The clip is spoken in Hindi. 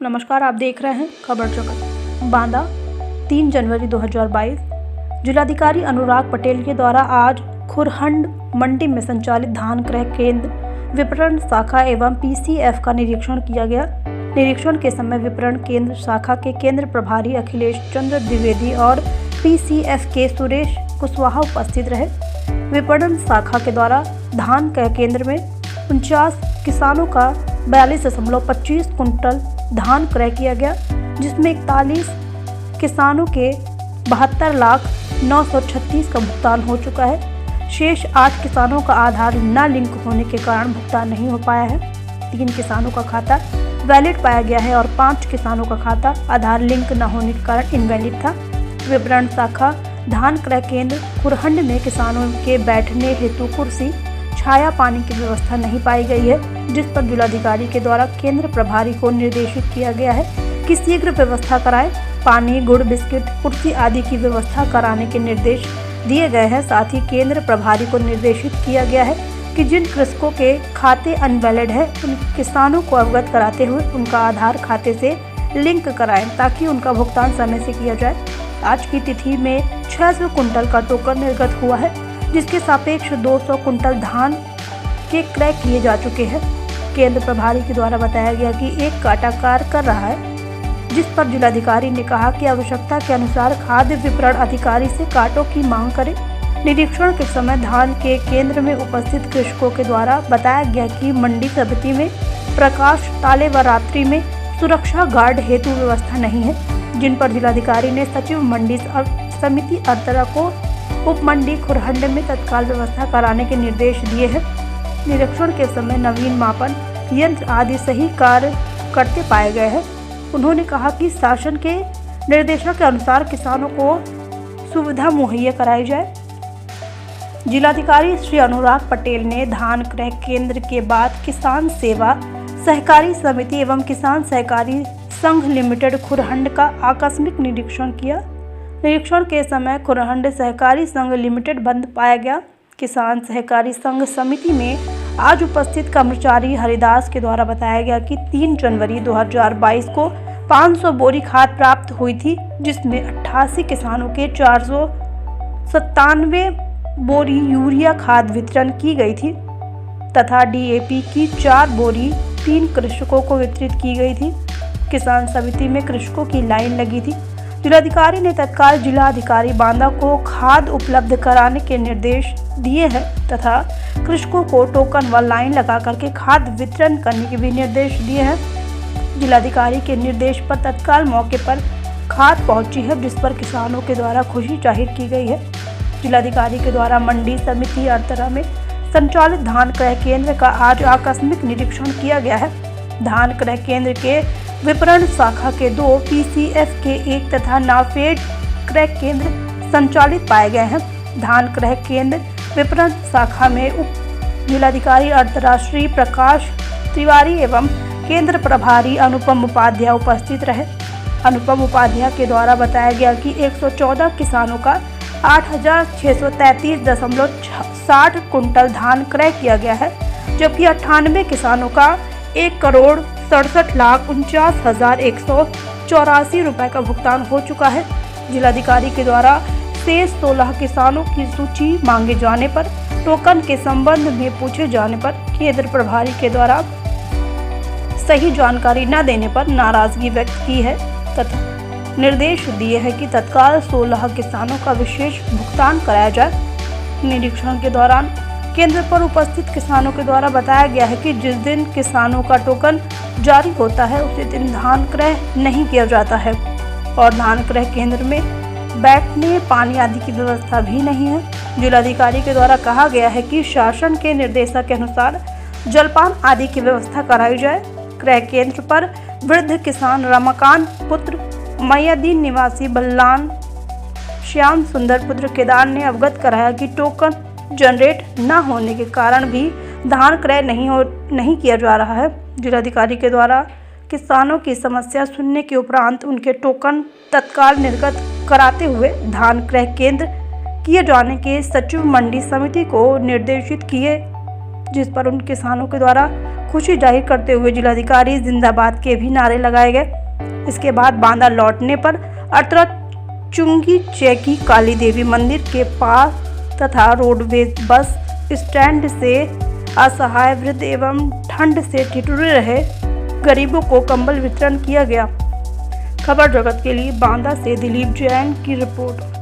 नमस्कार, आप देख रहे हैं खबर जगत। बांदा 3 जनवरी 2022। जिलाधिकारी अनुराग पटेल के द्वारा आज खुरहंड मंडी में संचालित धान क्रय केंद्र विपणन शाखा एवं पीसीएफ का निरीक्षण किया गया। निरीक्षण के समय विपणन केंद्र शाखा के केंद्र प्रभारी अखिलेश चंद्र द्विवेदी और पीसीएफ के सुरेश कुशवाहा उपस्थित रहे। विपणन शाखा के द्वारा धान क्रय केंद्र में 49 किसानों का 42.25 कुंटल धान क्रय किया गया, जिसमें 41 किसानों के 72,09,36 का भुगतान हो चुका है। शेष 8 किसानों का आधार न लिंक होने के कारण भुगतान नहीं हो पाया है। 3 किसानों का खाता वैलिड पाया गया है और 5 किसानों का खाता आधार लिंक न होने के कारण इनवैलिड था। विपणन शाखा धान क्रय केंद्र खुरहंड में किसानों के बैठने हेतु कुर्सी, छाया, पानी की व्यवस्था नहीं पाई गई है, जिस पर जिलाधिकारी के द्वारा केंद्र प्रभारी को निर्देशित किया गया है कि शीघ्र व्यवस्था कराएं। पानी, गुड़, बिस्किट, कुर्सी आदि की व्यवस्था कराने के निर्देश दिए गए हैं। साथ ही केंद्र प्रभारी को निर्देशित किया गया है कि जिन कृषकों के खाते अनवैलिड है उन किसानों को अवगत कराते हुए उनका आधार खाते से लिंक कराएं, ताकि उनका भुगतान समय से किया जाए। आज की तिथि में 600 कुंटल का टोकन निर्गत हुआ है, जिसके सापेक्ष 200 कुंटल धान के क्रय किए जा चुके हैं। केंद्र प्रभारी के द्वारा बताया गया कि एक काटा कार्य कर रहा है, जिस पर जिलाधिकारी ने कहा कि आवश्यकता के अनुसार खाद्य विपणन अधिकारी से काटों की मांग करें। निरीक्षण के समय धान के केंद्र में उपस्थित कृषकों के द्वारा बताया गया कि मंडी समिति में प्रकाश ताले व रात्रि में सुरक्षा गार्ड हेतु व्यवस्था नहीं है, जिन पर जिलाधिकारी ने सचिव मंडी समिति अरतरा को उप मंडी खुरहंड में तत्काल व्यवस्था कराने के निर्देश दिए हैं। निरीक्षण के समय नवीन मापन यंत्र आदि सही कार्य करते पाए गए हैं। उन्होंने कहा कि शासन के निर्देशों के अनुसार किसानों को सुविधा मुहैया कराई जाए। जिलाधिकारी श्री अनुराग पटेल ने धान क्रय केंद्र के बाद किसान सेवा सहकारी समिति एवं किसान सहकारी संघ लिमिटेड खुरहंड का आकस्मिक निरीक्षण किया। निरीक्षण के समय खुरहंड सहकारी संघ लिमिटेड बंद पाया गया। किसान सहकारी संघ समिति में आज उपस्थित कर्मचारी हरिदास के द्वारा बताया गया कि 3 जनवरी 2022 को 500 बोरी खाद प्राप्त हुई थी, जिसमें 88 किसानों के 497 बोरी यूरिया खाद वितरण की गई थी तथा डीएपी की 4 बोरी 3 कृषकों को वितरित की गई थी। किसान समिति में कृषकों की लाइन लगी थी। जिलाधिकारी ने तत्काल जिलाधिकारी बांदा को खाद उपलब्ध कराने के निर्देश दिए हैं तथा कृषकों को टोकन व लाइन लगा करके खाद वितरण करने के भी निर्देश दिए हैं। जिलाधिकारी के निर्देश पर तत्काल मौके पर खाद पहुंची है, जिस पर किसानों के द्वारा खुशी जाहिर की गई है। जिलाधिकारी के द्वारा मंडी समिति अरतरा में संचालित धान क्रय केंद्र का आज आकस्मिक निरीक्षण किया गया है। धान क्रय केंद्र के विपणन शाखा के 2, पीसीएफ के 1 तथा नाफेड क्रय केंद्र संचालित पाए गए हैं। धान क्रय केंद्र विपणन शाखा में उप जिलाधिकारी अरतरा श्री प्रकाश तिवारी एवं केंद्र प्रभारी अनुपम उपाध्याय उपस्थित रहे। अनुपम उपाध्याय के द्वारा बताया गया कि 114 किसानों का 8,633.60 कुंटल धान क्रय किया गया है, जबकि 98 किसानों का 1,67,49,184 रुपये का भुगतान हो चुका है। जिलाधिकारी के द्वारा शेष 16 किसानों की सूची मांगे जाने पर, टोकन के संबंध में पूछे जाने पर केंद्र प्रभारी के द्वारा सही जानकारी न देने पर नाराजगी व्यक्त की है तथा निर्देश दिए हैं कि तत्काल 16 किसानों का विशेष भुगतान कराया जाए। निरीक्षण के दौरान केंद्र पर उपस्थित किसानों के द्वारा बताया गया है कि जिस दिन किसानों का टोकन जारी होता है उसी दिन धान क्रय नहीं किया जाता है और धान क्रय केंद्र में बैठने, पानी आदि की व्यवस्था भी नहीं है। जिलाधिकारी के द्वारा कहा गया है कि शासन के निर्देशों के अनुसार जलपान आदि की व्यवस्था कराई जाए। क्रय केंद्र पर वृद्ध किसान रमाकांत पुत्र मैयादीन निवासी बल्लान श्याम सुंदर पुत्र केदार ने अवगत कराया कि टोकन जनरेट न होने के कारण भी धान क्रय नहीं किया जा रहा है। जिलाधिकारी के द्वारा किसानों की समस्या सुनने के उपरांत उनके टोकन तत्काल निर्गत कराते हुए धान क्रय केंद्र किए जाने के सचिव मंडी समिति को निर्देशित किए, जिस पर उन किसानों के द्वारा खुशी जाहिर करते हुए जिलाधिकारी जिंदाबाद के भी नारे लगाए गए। इसके बाद बांदा लौटने पर अतरा चुंगी चैकी काली देवी मंदिर के पास तथा रोडवेज बस स्टैंड से असहाय वृद्ध एवं ठंड से ठिठुरे रहे गरीबों को कंबल वितरण किया गया। खबर जगत के लिए बांदा से दिलीप जैन की रिपोर्ट।